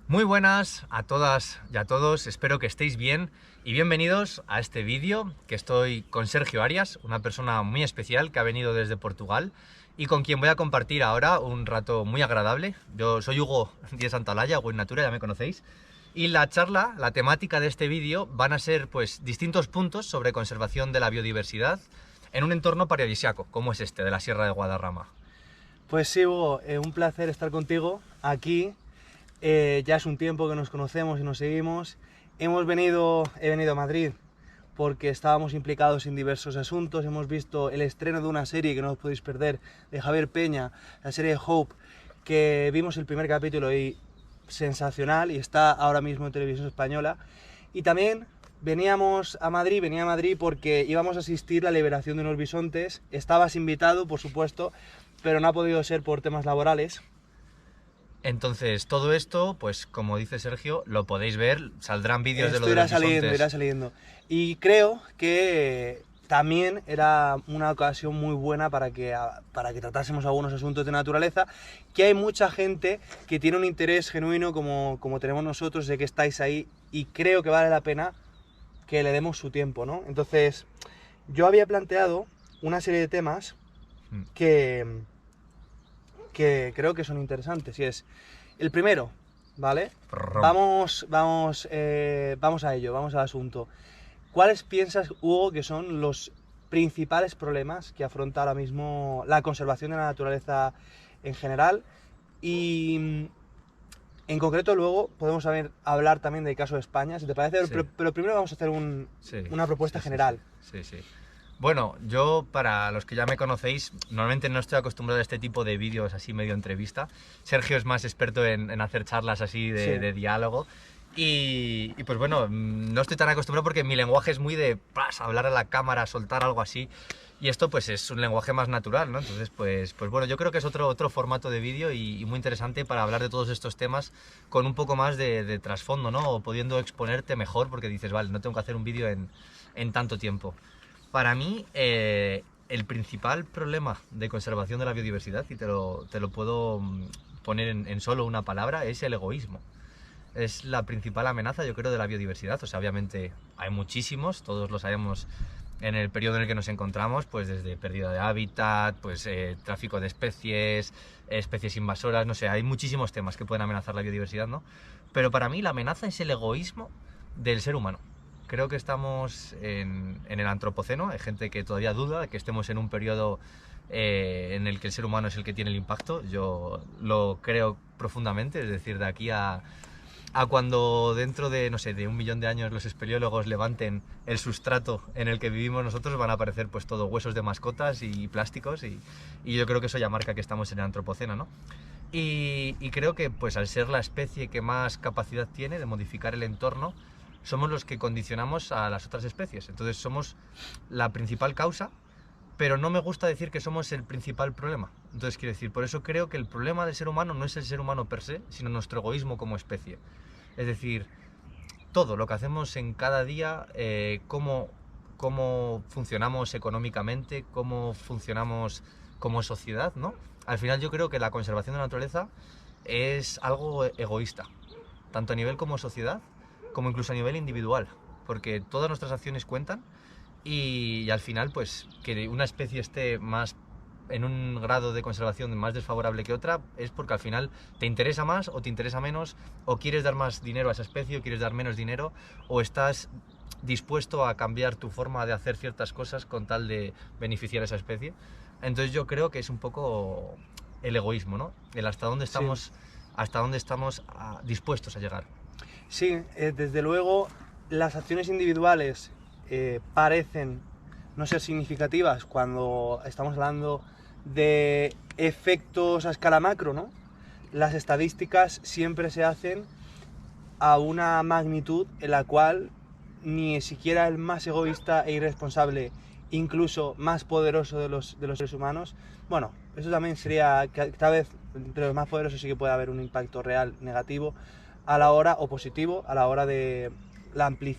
Muy buenas a todas y a todos, espero que estéis bien y bienvenidos a este vídeo que estoy con Sergio Arias, una persona muy especial que ha venido desde Portugal y con quien voy a compartir ahora un rato muy agradable. Yo soy Hugo Díez Santaolalla, Hugo in Natura, ya me conocéis. Y la charla, la temática de este vídeo van a ser pues distintos puntos sobre conservación de la biodiversidad en un entorno paradisíaco, como es este, de la Sierra de Guadarrama. Pues sí, Hugo, un placer estar contigo aquí. Ya es un tiempo que nos conocemos y nos seguimos. He venido a Madrid porque estábamos implicados en diversos asuntos. Hemos visto el estreno de una serie que no os podéis perder, de Javier Peña, la serie Hope, que vimos el primer capítulo y sensacional, y está ahora mismo en Televisión Española. Y también venía a Madrid porque íbamos a asistir a la liberación de unos bisontes. Estabas invitado, por supuesto, pero no ha podido ser por temas laborales. Entonces, todo esto, pues como dice Sergio, lo podéis ver, saldrán vídeos de lo Esto de los irá bisontes. saliendo. Y creo que también era una ocasión muy buena para que tratásemos algunos asuntos de naturaleza, que hay mucha gente que tiene un interés genuino como tenemos nosotros, de que estáis ahí, y creo que vale la pena que le demos su tiempo, ¿no? Entonces, yo había planteado una serie de temas que creo que son interesantes, y es el primero, ¿vale? Vamos a ello, vamos al asunto. ¿Cuáles piensas, Hugo, que son los principales problemas que afronta ahora mismo la conservación de la naturaleza en general? Y en concreto luego podemos hablar también del caso de España, si te parece, Sí. pero primero vamos a hacer una propuesta general. Sí. Bueno, yo, para los que ya me conocéis, normalmente no estoy acostumbrado a este tipo de vídeos así medio entrevista. Sergio es más experto en hacer charlas así de diálogo. Y pues bueno, no estoy tan acostumbrado porque mi lenguaje es muy de hablar a la cámara, soltar algo así. Y esto pues es un lenguaje más natural, ¿no? Entonces pues bueno, yo creo que es otro formato de vídeo y muy interesante para hablar de todos estos temas con un poco más de trasfondo, ¿no? O pudiendo exponerte mejor porque dices, vale, no tengo que hacer un vídeo en tanto tiempo. Para mí, el principal problema de conservación de la biodiversidad, y te lo puedo poner en solo una palabra, es el egoísmo. Es la principal amenaza, yo creo, de la biodiversidad. O sea, obviamente hay muchísimos, todos lo sabemos en el periodo en el que nos encontramos, pues desde pérdida de hábitat, pues tráfico de especies, especies invasoras, no sé, hay muchísimos temas que pueden amenazar la biodiversidad, ¿no? Pero para mí la amenaza es el egoísmo del ser humano. Creo que estamos en el antropoceno, hay gente que todavía duda de que estemos en un periodo en el que el ser humano es el que tiene el impacto. Yo lo creo profundamente, es decir, de aquí a cuando dentro de, no sé, de 1 millón de años los espeleólogos levanten el sustrato en el que vivimos nosotros, van a aparecer pues todo huesos de mascotas y plásticos, y yo creo que eso ya marca que estamos en el antropoceno, ¿no? Y creo que pues al ser la especie que más capacidad tiene de modificar el entorno, somos los que condicionamos a las otras especies. Entonces somos la principal causa, pero no me gusta decir que somos el principal problema. Entonces quiero decir, por eso creo que el problema del ser humano no es el ser humano per se, sino nuestro egoísmo como especie. Es decir, todo lo que hacemos en cada día, cómo funcionamos económicamente, cómo funcionamos como sociedad, ¿no? Al final yo creo que la conservación de la naturaleza es algo egoísta, tanto a nivel como sociedad, como incluso a nivel individual, porque todas nuestras acciones cuentan y al final pues que una especie esté más en un grado de conservación más desfavorable que otra es porque al final te interesa más o te interesa menos, o quieres dar más dinero a esa especie o quieres dar menos dinero, o estás dispuesto a cambiar tu forma de hacer ciertas cosas con tal de beneficiar a esa especie. Entonces yo creo que es un poco el egoísmo, ¿no? El hasta dónde estamos, dispuestos a llegar. Sí, desde luego las acciones individuales parecen no ser significativas cuando estamos hablando de efectos a escala macro, ¿no? Las estadísticas siempre se hacen a una magnitud en la cual ni siquiera el más egoísta e irresponsable, incluso más poderoso de los seres humanos, bueno, eso también sería que tal vez entre los más poderosos sí que puede haber un impacto real negativo a la hora, o positivo, a la hora de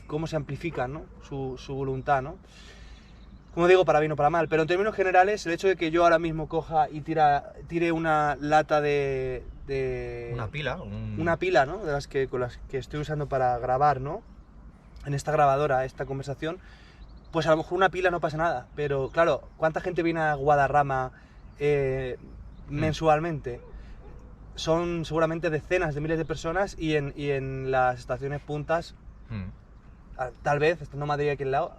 cómo se amplifica, ¿no? su voluntad, ¿no? como digo, para bien o para mal, pero en términos generales, el hecho de que yo ahora mismo coja y tire una lata de Una pila. una pila, ¿no? Con las que estoy usando para grabar, ¿no? En esta grabadora, esta conversación, pues a lo mejor una pila no pasa nada, pero claro, ¿cuánta gente viene a Guadarrama mensualmente? Son seguramente decenas de miles de personas y en las estaciones puntas, tal vez, estando Madrid aquí al lado,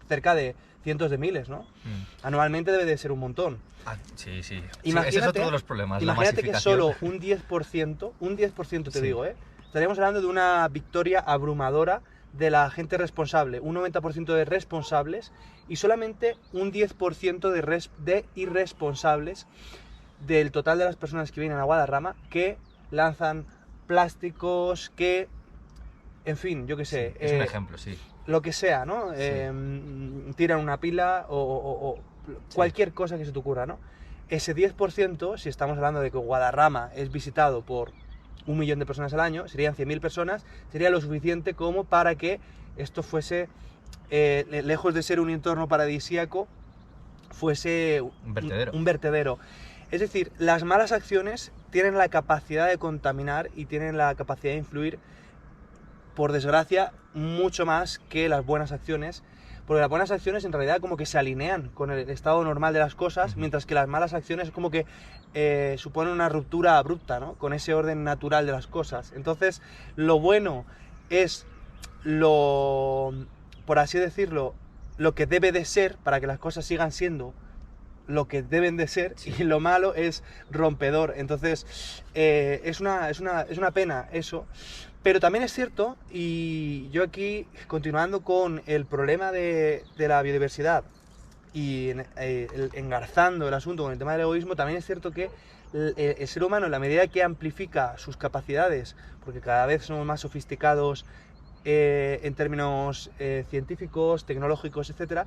cerca de cientos de miles, ¿no? Anualmente debe de ser un montón. Sí. Imagínate, ese es otro de los problemas, la imagínate que masificación. solo un 10% te digo, estaríamos hablando de una victoria abrumadora de la gente responsable, un 90% de responsables y solamente un 10% de irresponsables del total de las personas que vienen a Guadarrama, que lanzan plásticos, que, en fin, yo qué sé. Es un ejemplo, sí. Lo que sea, ¿no? Tiran una pila o cualquier cosa que se te ocurra, ¿no? Ese 10%, si estamos hablando de que Guadarrama es visitado por 1 millón de personas al año, serían 100.000 personas, sería lo suficiente como para que esto fuese, lejos de ser un entorno paradisíaco, fuese un vertedero. Es decir, las malas acciones tienen la capacidad de contaminar y tienen la capacidad de influir, por desgracia, mucho más que las buenas acciones, porque las buenas acciones en realidad como que se alinean con el estado normal de las cosas, mientras que las malas acciones como que suponen una ruptura abrupta, ¿no? Con ese orden natural de las cosas. Entonces, lo bueno es por así decirlo, lo que debe de ser para que las cosas sigan siendo lo que deben de ser, y lo malo es rompedor. Entonces, es una pena eso. Pero también es cierto, y yo aquí, continuando con el problema de la biodiversidad y engarzando el asunto con el tema del egoísmo, también es cierto que el ser humano, en la medida que amplifica sus capacidades, porque cada vez somos más sofisticados en términos científicos, tecnológicos, etc.,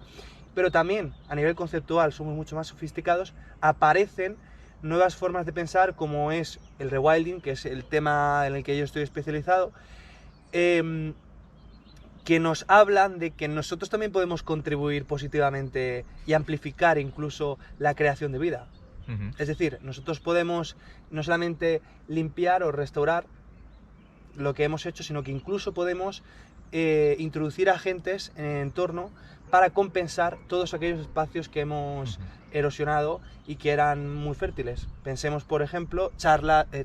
pero también a nivel conceptual somos mucho más sofisticados, aparecen nuevas formas de pensar, como es el rewilding, que es el tema en el que yo estoy especializado, que nos hablan de que nosotros también podemos contribuir positivamente y amplificar incluso la creación de vida. Es decir, nosotros podemos no solamente limpiar o restaurar lo que hemos hecho, sino que incluso podemos introducir agentes en el entorno para compensar todos aquellos espacios que hemos erosionado y que eran muy fértiles. Pensemos, por ejemplo, charcas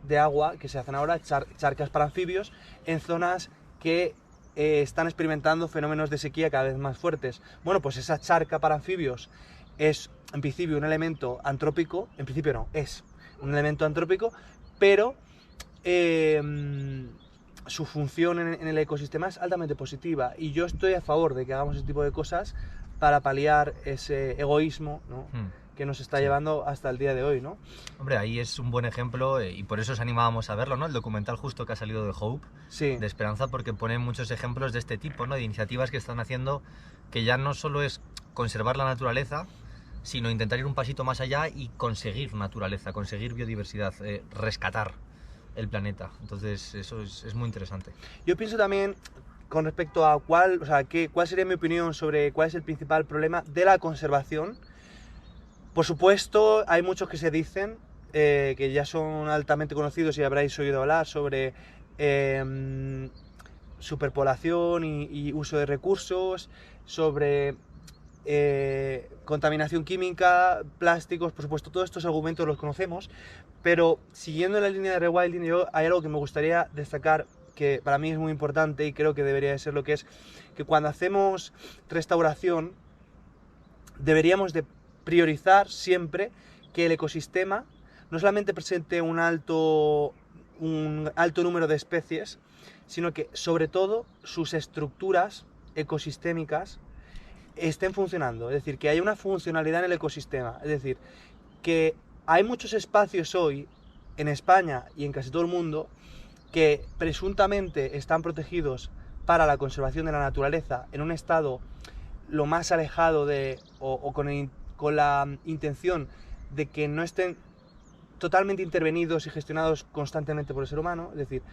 de agua que se hacen ahora, charcas para anfibios, en zonas que están experimentando fenómenos de sequía cada vez más fuertes. Bueno, pues esa charca para anfibios es, en principio, un elemento antrópico, en principio no, es un elemento antrópico, pero su función en el ecosistema es altamente positiva, y yo estoy a favor de que hagamos ese tipo de cosas para paliar ese egoísmo, ¿no? Que nos está llevando hasta el día de hoy, ¿no? Hombre, ahí es un buen ejemplo y por eso os animábamos a verlo, ¿no? El documental justo que ha salido de Hope, de Esperanza, porque pone muchos ejemplos de este tipo, ¿no? De iniciativas que están haciendo, que ya no solo es conservar la naturaleza, sino intentar ir un pasito más allá y conseguir naturaleza, conseguir biodiversidad, rescatar el planeta. Entonces eso es muy interesante. Yo pienso también con respecto a cuál sería mi opinión sobre cuál es el principal problema de la conservación. Por supuesto, hay muchos que se dicen, que ya son altamente conocidos y habréis oído hablar sobre superpoblación y uso de recursos, sobre contaminación química, plásticos. Por supuesto, todos estos argumentos los conocemos, pero siguiendo la línea de rewilding, hay algo que me gustaría destacar, que para mí es muy importante y creo que debería de ser lo que es, que cuando hacemos restauración deberíamos de priorizar siempre que el ecosistema no solamente presente un alto número de especies, sino que sobre todo sus estructuras ecosistémicas estén funcionando, es decir, que haya una funcionalidad en el ecosistema. Es decir, que hay muchos espacios hoy en España y en casi todo el mundo que presuntamente están protegidos para la conservación de la naturaleza en un estado lo más alejado de, o con la intención de que no estén totalmente intervenidos y gestionados constantemente por el ser humano, es decir,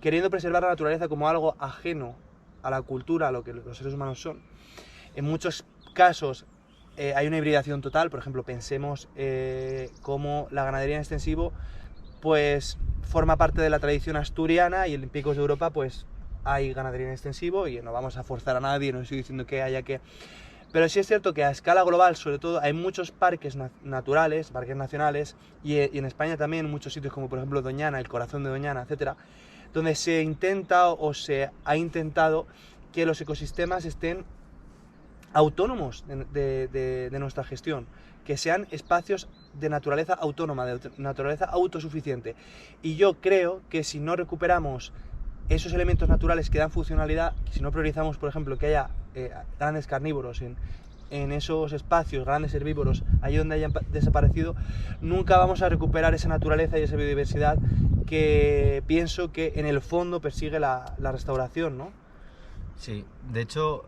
queriendo preservar la naturaleza como algo ajeno a la cultura, a lo que los seres humanos son. En muchos casos hay una hibridación total. Por ejemplo, pensemos cómo la ganadería en extensivo pues forma parte de la tradición asturiana, y en picos de Europa pues hay ganadería en extensivo, y no vamos a forzar a nadie, no estoy diciendo que haya que... Pero sí es cierto que a escala global, sobre todo, hay muchos parques naturales, parques nacionales, y en España también, en muchos sitios como por ejemplo Doñana, el corazón de Doñana, etcétera, donde se intenta o se ha intentado que los ecosistemas estén autónomos de nuestra gestión, que sean espacios de naturaleza autónoma, de naturaleza autosuficiente. Y yo creo que si no recuperamos esos elementos naturales que dan funcionalidad, si no priorizamos, por ejemplo, que haya grandes carnívoros en esos espacios, grandes herbívoros, allí donde hayan desaparecido, nunca vamos a recuperar esa naturaleza y esa biodiversidad que pienso que en el fondo persigue la restauración, ¿no? Sí, de hecho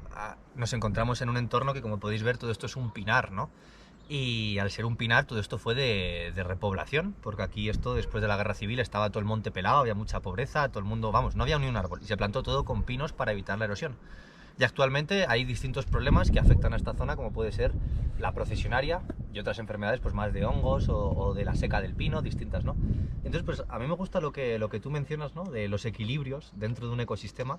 nos encontramos en un entorno que, como podéis ver, todo esto es un pinar, ¿no? Y al ser un pinar, todo esto fue de repoblación, porque aquí esto, después de la guerra civil, estaba todo el monte pelado, había mucha pobreza, todo el mundo, vamos, no había ni un árbol, y se plantó todo con pinos para evitar la erosión. Y actualmente hay distintos problemas que afectan a esta zona, como puede ser la procesionaria y otras enfermedades, pues más de hongos o de la seca del pino, distintas, ¿no? Entonces, pues a mí me gusta lo que tú mencionas, ¿no? De los equilibrios dentro de un ecosistema,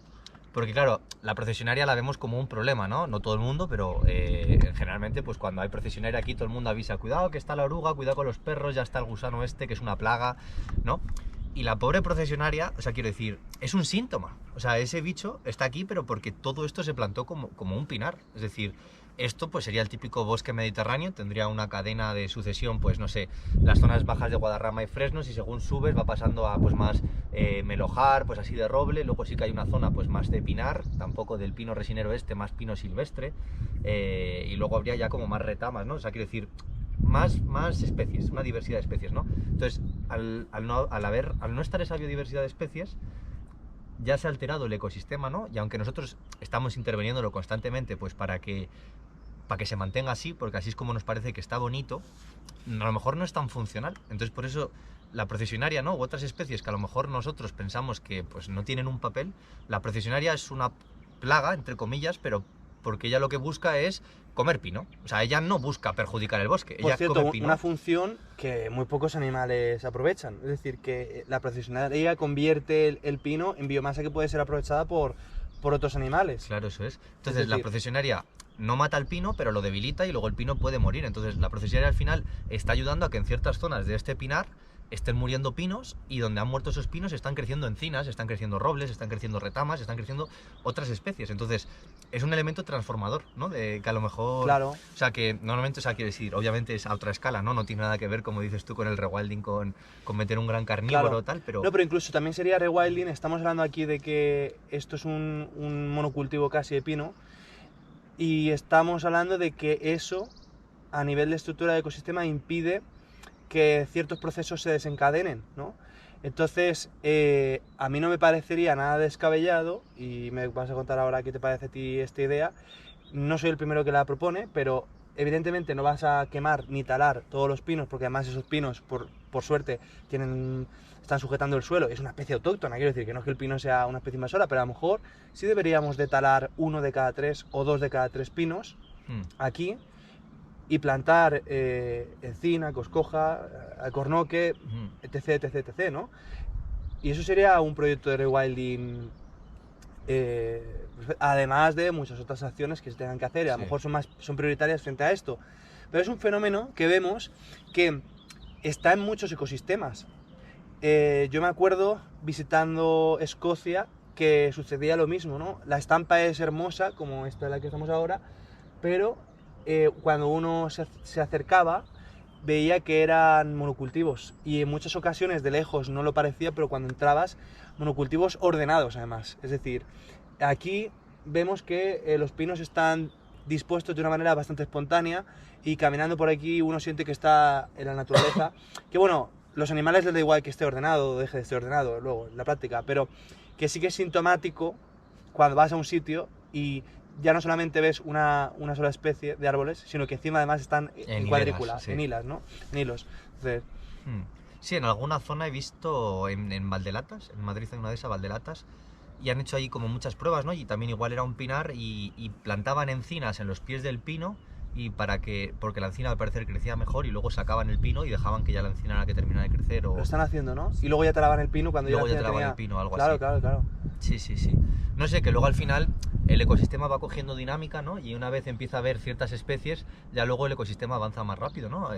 porque claro, la procesionaria la vemos como un problema, ¿no? No todo el mundo, pero generalmente, pues cuando hay procesionaria aquí, todo el mundo avisa, cuidado que está la oruga, cuidado con los perros, ya está el gusano este, que es una plaga, ¿no? Y la pobre procesionaria, o sea, quiero decir, es un síntoma. O sea, ese bicho está aquí, pero porque todo esto se plantó como un pinar. Es decir, esto pues sería el típico bosque mediterráneo, tendría una cadena de sucesión, pues no sé, las zonas bajas de Guadarrama y Fresnos, y según subes va pasando a pues más melojar, pues así de roble, luego sí que hay una zona pues más de pinar, tampoco del pino resinero este, más pino silvestre, y luego habría ya como más retamas, ¿no? O sea, quiero decir, más especies, una diversidad de especies, ¿no? Entonces, al no estar esa biodiversidad de especies, ya se ha alterado el ecosistema, ¿no? Y aunque nosotros estamos interviniéndolo constantemente, pues para que se mantenga así, porque así es como nos parece que está bonito, a lo mejor no es tan funcional. Entonces, por eso la procesionaria, ¿no? U otras especies que a lo mejor nosotros pensamos que pues no tienen un papel, la procesionaria es una plaga, entre comillas, pero porque ella lo que busca es comer pino. O sea, ella no busca perjudicar el bosque, Por ella cierto, come pino. una función que muy pocos animales aprovechan. Es decir, que la procesionaria convierte el pino en biomasa que puede ser aprovechada por otros animales. Claro, eso es. Entonces, la procesionaria no mata el pino, pero lo debilita y luego el pino puede morir. Entonces, la procesionaria al final está ayudando a que en ciertas zonas de este pinar estén muriendo pinos, y donde han muerto esos pinos están creciendo encinas, están creciendo robles, están creciendo retamas, están creciendo otras especies. Entonces, es un elemento transformador, ¿no? De que a lo mejor... Claro. O sea, que normalmente, o sea, quiero decir, obviamente es a otra escala, ¿no? No tiene nada que ver, como dices tú, con el rewilding, con meter un gran carnívoro, Claro. tal, pero... No, pero incluso también sería rewilding. Estamos hablando aquí de que esto es un monocultivo casi de pino, y estamos hablando de que eso, a nivel de estructura de ecosistema, impide que ciertos procesos se desencadenen, ¿no? Entonces, a mí no me parecería nada descabellado, y me vas a contar ahora qué te parece a ti esta idea. No soy el primero que la propone, pero evidentemente no vas a quemar ni talar todos los pinos, porque además esos pinos, por suerte, están sujetando el suelo. Es una especie autóctona, quiero decir, que no es que el pino sea una especie invasora, pero a lo mejor sí deberíamos de talar 1 de cada 3 o 2 de cada 3 pinos aquí, y plantar encina, coscoja, alcornoque, etc, etc, etc, ¿no? Y eso sería un proyecto de rewilding, además de muchas otras acciones que se tengan que hacer, y a lo mejor son prioritarias frente a esto. Pero es un fenómeno que vemos que está en muchos ecosistemas. Yo me acuerdo visitando Escocia que sucedía lo mismo, ¿no? La estampa es hermosa, como esta de la que estamos ahora, pero cuando uno se acercaba veía que eran monocultivos, y en muchas ocasiones de lejos no lo parecía, pero cuando entrabas, monocultivos ordenados además. Es decir, aquí vemos que los pinos están dispuestos de una manera bastante espontánea, y caminando por aquí uno siente que está en la naturaleza, que bueno, los animales les da igual que esté ordenado o deje de estar ordenado luego en la práctica, pero que sí que es sintomático cuando vas a un sitio y ya no solamente ves una sola especie de árboles, sino que encima además están en cuadrícula, sí, en hilas, ¿no? En hilos. Entonces, sí, en alguna zona he visto en Valdelatas, en Madrid hay una de esas, Valdelatas, y han hecho ahí como muchas pruebas, ¿no? Y también igual era un pinar y plantaban encinas en los pies del pino y porque la encina al parecer crecía mejor y luego sacaban el pino y dejaban que ya la encina era la que terminara de crecer o... Lo están haciendo, ¿no? Y luego ya talaban el pino cuando luego ya ya la talaban tenía... el pino, algo Claro, así. claro, claro. Sí, sí, sí. No sé, que luego al final el ecosistema va cogiendo dinámica, ¿no? Y una vez empieza a haber ciertas especies, ya luego el ecosistema avanza más rápido, ¿no?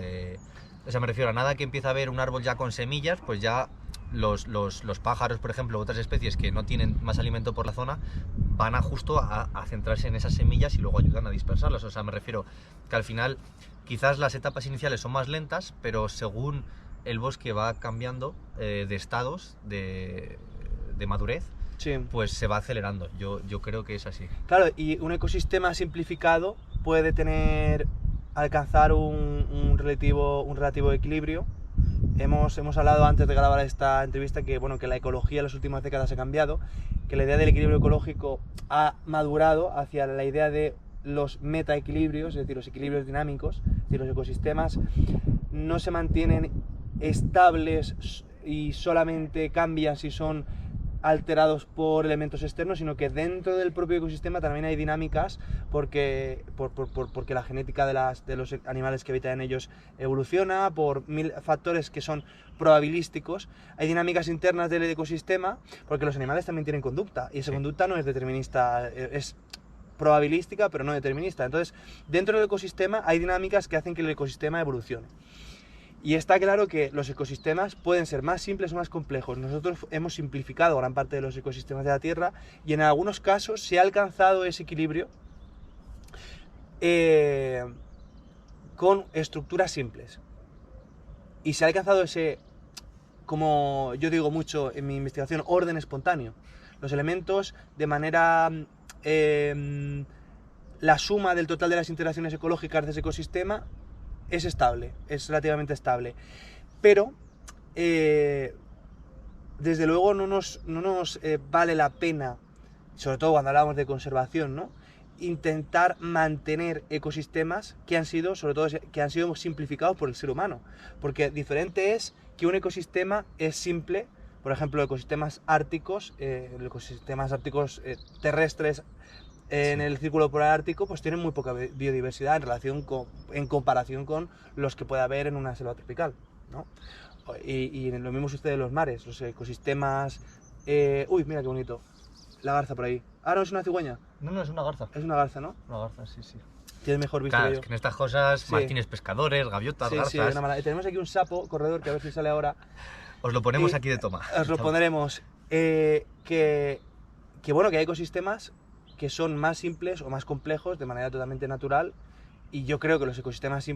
O sea, me refiero a nada que empieza a haber un árbol ya con semillas, pues ya los pájaros, por ejemplo, otras especies que no tienen más alimento por la zona, van a justo a centrarse en esas semillas y luego ayudan a dispersarlas. O sea, me refiero que al final quizás las etapas iniciales son más lentas, pero según el bosque va cambiando de estados de madurez, Sí. pues se va acelerando. Yo creo que es así. Claro, y un ecosistema simplificado puede alcanzar un relativo equilibrio. Hemos hablado antes de grabar esta entrevista que, bueno, que la ecología en las últimas décadas ha cambiado, que la idea del equilibrio ecológico ha madurado hacia la idea de los metaequilibrios, es decir, los equilibrios dinámicos, es decir, los ecosistemas no se mantienen estables y solamente cambian si son alterados por elementos externos, sino que dentro del propio ecosistema también hay dinámicas porque la genética de los animales que habitan en ellos evoluciona, por mil factores que son probabilísticos. Hay dinámicas internas del ecosistema porque los animales también tienen conducta y esa conducta no es determinista, es probabilística pero no determinista. Entonces, dentro del ecosistema hay dinámicas que hacen que el ecosistema evolucione. Y está claro que los ecosistemas pueden ser más simples o más complejos. Nosotros hemos simplificado gran parte de los ecosistemas de la Tierra y en algunos casos se ha alcanzado ese equilibrio con estructuras simples. Y se ha alcanzado ese, como yo digo mucho en mi investigación, orden espontáneo. Los elementos de manera... la suma del total de las interacciones ecológicas de ese ecosistema es estable, es relativamente estable, pero desde luego no nos vale la pena, sobre todo cuando hablamos de conservación, ¿no?, intentar mantener ecosistemas que han sido, sobre todo, que han sido simplificados por el ser humano, porque diferente es que un ecosistema es simple, por ejemplo, ecosistemas árticos terrestres en el círculo polar ártico, pues tienen muy poca biodiversidad en comparación con los que puede haber en una selva tropical, ¿no? Y lo mismo sucede en los mares, los ecosistemas... uy, mira qué bonito, la garza por ahí. Ah, no, es una cigüeña. No, es una garza. Es una garza, ¿no? Una garza, sí, sí. Tienes mejor vista Claro, que yo. es que en estas cosas Sí. más tienes pescadores, gaviotas, Sí, garzas... sí, una maravilla. Tenemos aquí un sapo corredor que a ver si sale ahora. Os lo ponemos aquí de toma. Os lo pondremos. Que bueno, que hay ecosistemas que son más simples o más complejos de manera totalmente natural, y yo creo que los ecosistemas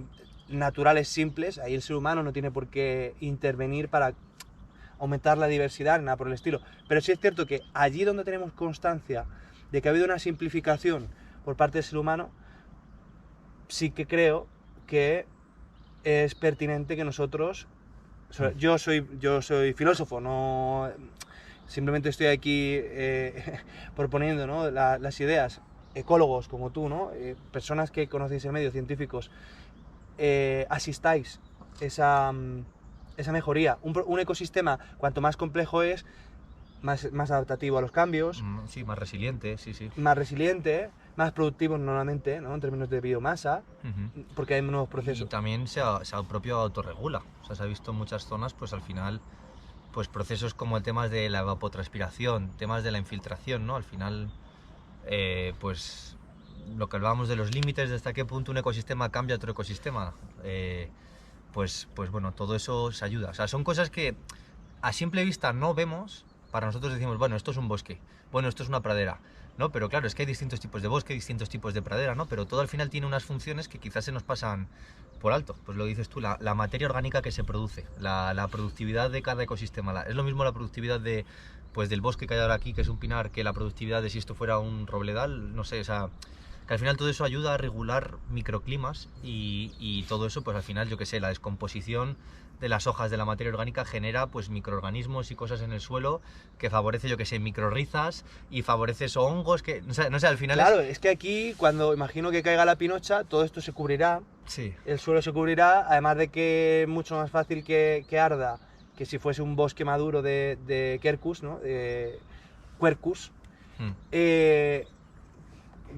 naturales simples, ahí el ser humano no tiene por qué intervenir para aumentar la diversidad ni nada por el estilo, pero sí es cierto que allí donde tenemos constancia de que ha habido una simplificación por parte del ser humano, sí que creo que es pertinente que nosotros... Yo soy filósofo, no... Simplemente estoy aquí proponiendo, ¿no?, las ideas. Ecólogos como tú, ¿no?, personas que conocéis el medio, científicos, asistáis esa mejoría. Un ecosistema, cuanto más complejo es, más adaptativo a los cambios. Sí, más resiliente, sí, sí. Más resiliente, más productivo normalmente, ¿no?, en términos de biomasa, porque hay nuevos procesos. Y también se propio autorregula. O sea, se ha visto en muchas zonas, pues al final... pues procesos como el tema de la evapotranspiración, temas de la infiltración, ¿no? Al final, pues lo que hablábamos de los límites, de hasta qué punto un ecosistema cambia a otro ecosistema, pues bueno, todo eso se ayuda. O sea, son cosas que a simple vista no vemos, para nosotros decimos, bueno, esto es un bosque, bueno, esto es una pradera, ¿no? Pero claro, es que hay distintos tipos de bosque, distintos tipos de pradera, ¿no? Pero todo al final tiene unas funciones que quizás se nos pasan por alto. Pues lo dices tú, la materia orgánica que se produce, la productividad de cada ecosistema. Es lo mismo la productividad del bosque que hay ahora aquí, que es un pinar, que la productividad de si esto fuera un robledal, no sé, o sea, que al final todo eso ayuda a regular microclimas y todo eso, pues al final, yo qué sé, la descomposición de las hojas de la materia orgánica genera pues microorganismos y cosas en el suelo que favorece, yo que sé, microrrizas y favorece esos hongos que, no sé, al final... Claro, es que aquí, cuando imagino que caiga la pinocha, todo esto se cubrirá, sí, el suelo se cubrirá, además de que es mucho más fácil que arda que si fuese un bosque maduro de Quercus, ¿no? quercus,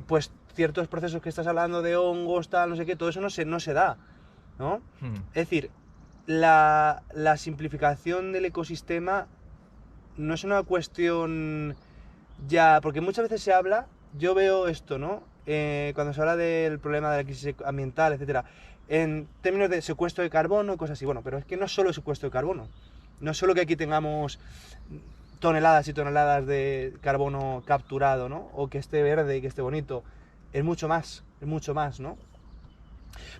pues ciertos procesos que estás hablando de hongos, tal, no sé qué, todo eso no se da, ¿no? Es decir, la simplificación del ecosistema no es una cuestión ya, porque muchas veces se habla, yo veo esto, ¿no? Cuando se habla del problema de la crisis ambiental, etcétera, en términos de secuestro de carbono, cosas así, bueno, pero es que no es solo secuestro de carbono, no es solo que aquí tengamos toneladas y toneladas de carbono capturado, ¿no? O que esté verde y que esté bonito, es mucho más, ¿no?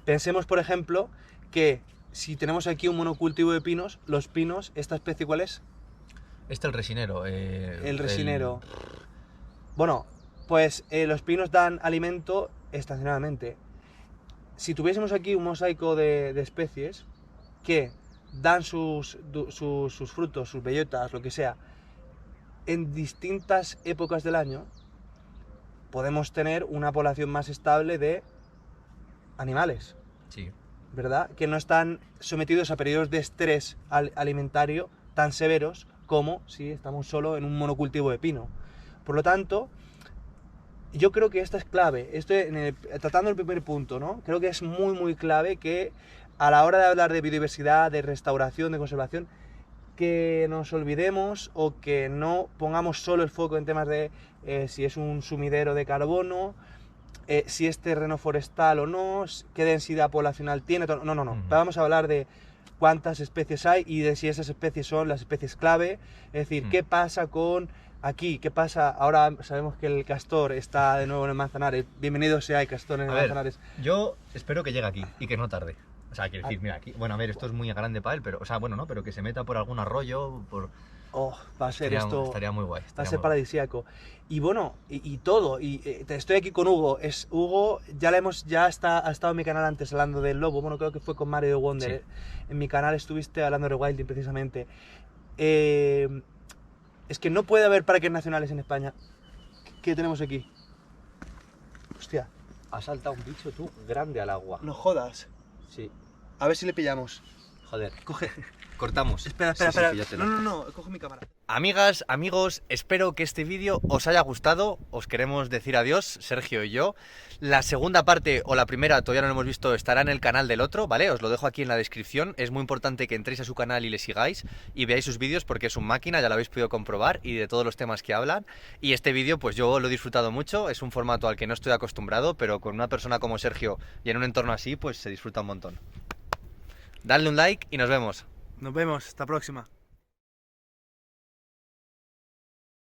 Pensemos, por ejemplo, que si tenemos aquí un monocultivo de pinos, los pinos, ¿esta especie cuál es? El resinero. El resinero. Bueno, pues los pinos dan alimento estacionadamente. Si tuviésemos aquí un mosaico de especies que dan sus frutos, sus bellotas, lo que sea, en distintas épocas del año, podemos tener una población más estable de animales. Sí. ¿Verdad? Que no están sometidos a periodos de estrés alimentario tan severos como si estamos solo en un monocultivo de pino. Por lo tanto, yo creo que esta es clave. Tratando el primer punto, ¿no? Creo que es muy, muy clave que a la hora de hablar de biodiversidad, de restauración, de conservación, que nos olvidemos o que no pongamos solo el foco en temas de si es un sumidero de carbono, si es terreno forestal o no, qué densidad poblacional tiene. No. Vamos a hablar de cuántas especies hay y de si esas especies son las especies clave. Es decir, qué pasa con aquí, qué pasa. Ahora sabemos que el castor está de nuevo en el Manzanares. Bienvenido sea el castor en el Manzanares. Yo espero que llegue aquí y que no tarde. O sea, quiero decir, mira, aquí, bueno, a ver, esto es muy grande para él, pero, o sea, bueno, no, pero que se meta por algún arroyo, por... va a ser esto... Estaría muy guay. Va a ser paradisíaco. Y bueno, y todo, estoy aquí con Hugo. Hugo, ha estado en mi canal antes hablando del lobo, bueno, creo que fue con Mario de Wonder. Sí. En mi canal estuviste hablando de rewilding precisamente. Es que no puede haber parques nacionales en España. ¿Qué tenemos aquí? Hostia. Ha saltado un bicho tú grande al agua. No jodas. Sí. A ver si le pillamos. Joder. Coge. Cortamos. Espera. No, coge mi cámara. Amigas, amigos, espero que este vídeo os haya gustado. Os queremos decir adiós, Sergio y yo. La segunda parte, o la primera, todavía no lo hemos visto, estará en el canal del otro, ¿vale? Os lo dejo aquí en la descripción. Es muy importante que entréis a su canal y le sigáis y veáis sus vídeos porque es un máquina, ya lo habéis podido comprobar, y de todos los temas que hablan. Y este vídeo, pues yo lo he disfrutado mucho. Es un formato al que no estoy acostumbrado, pero con una persona como Sergio y en un entorno así, pues se disfruta un montón. Dadle un like y nos vemos. Nos vemos, hasta la próxima.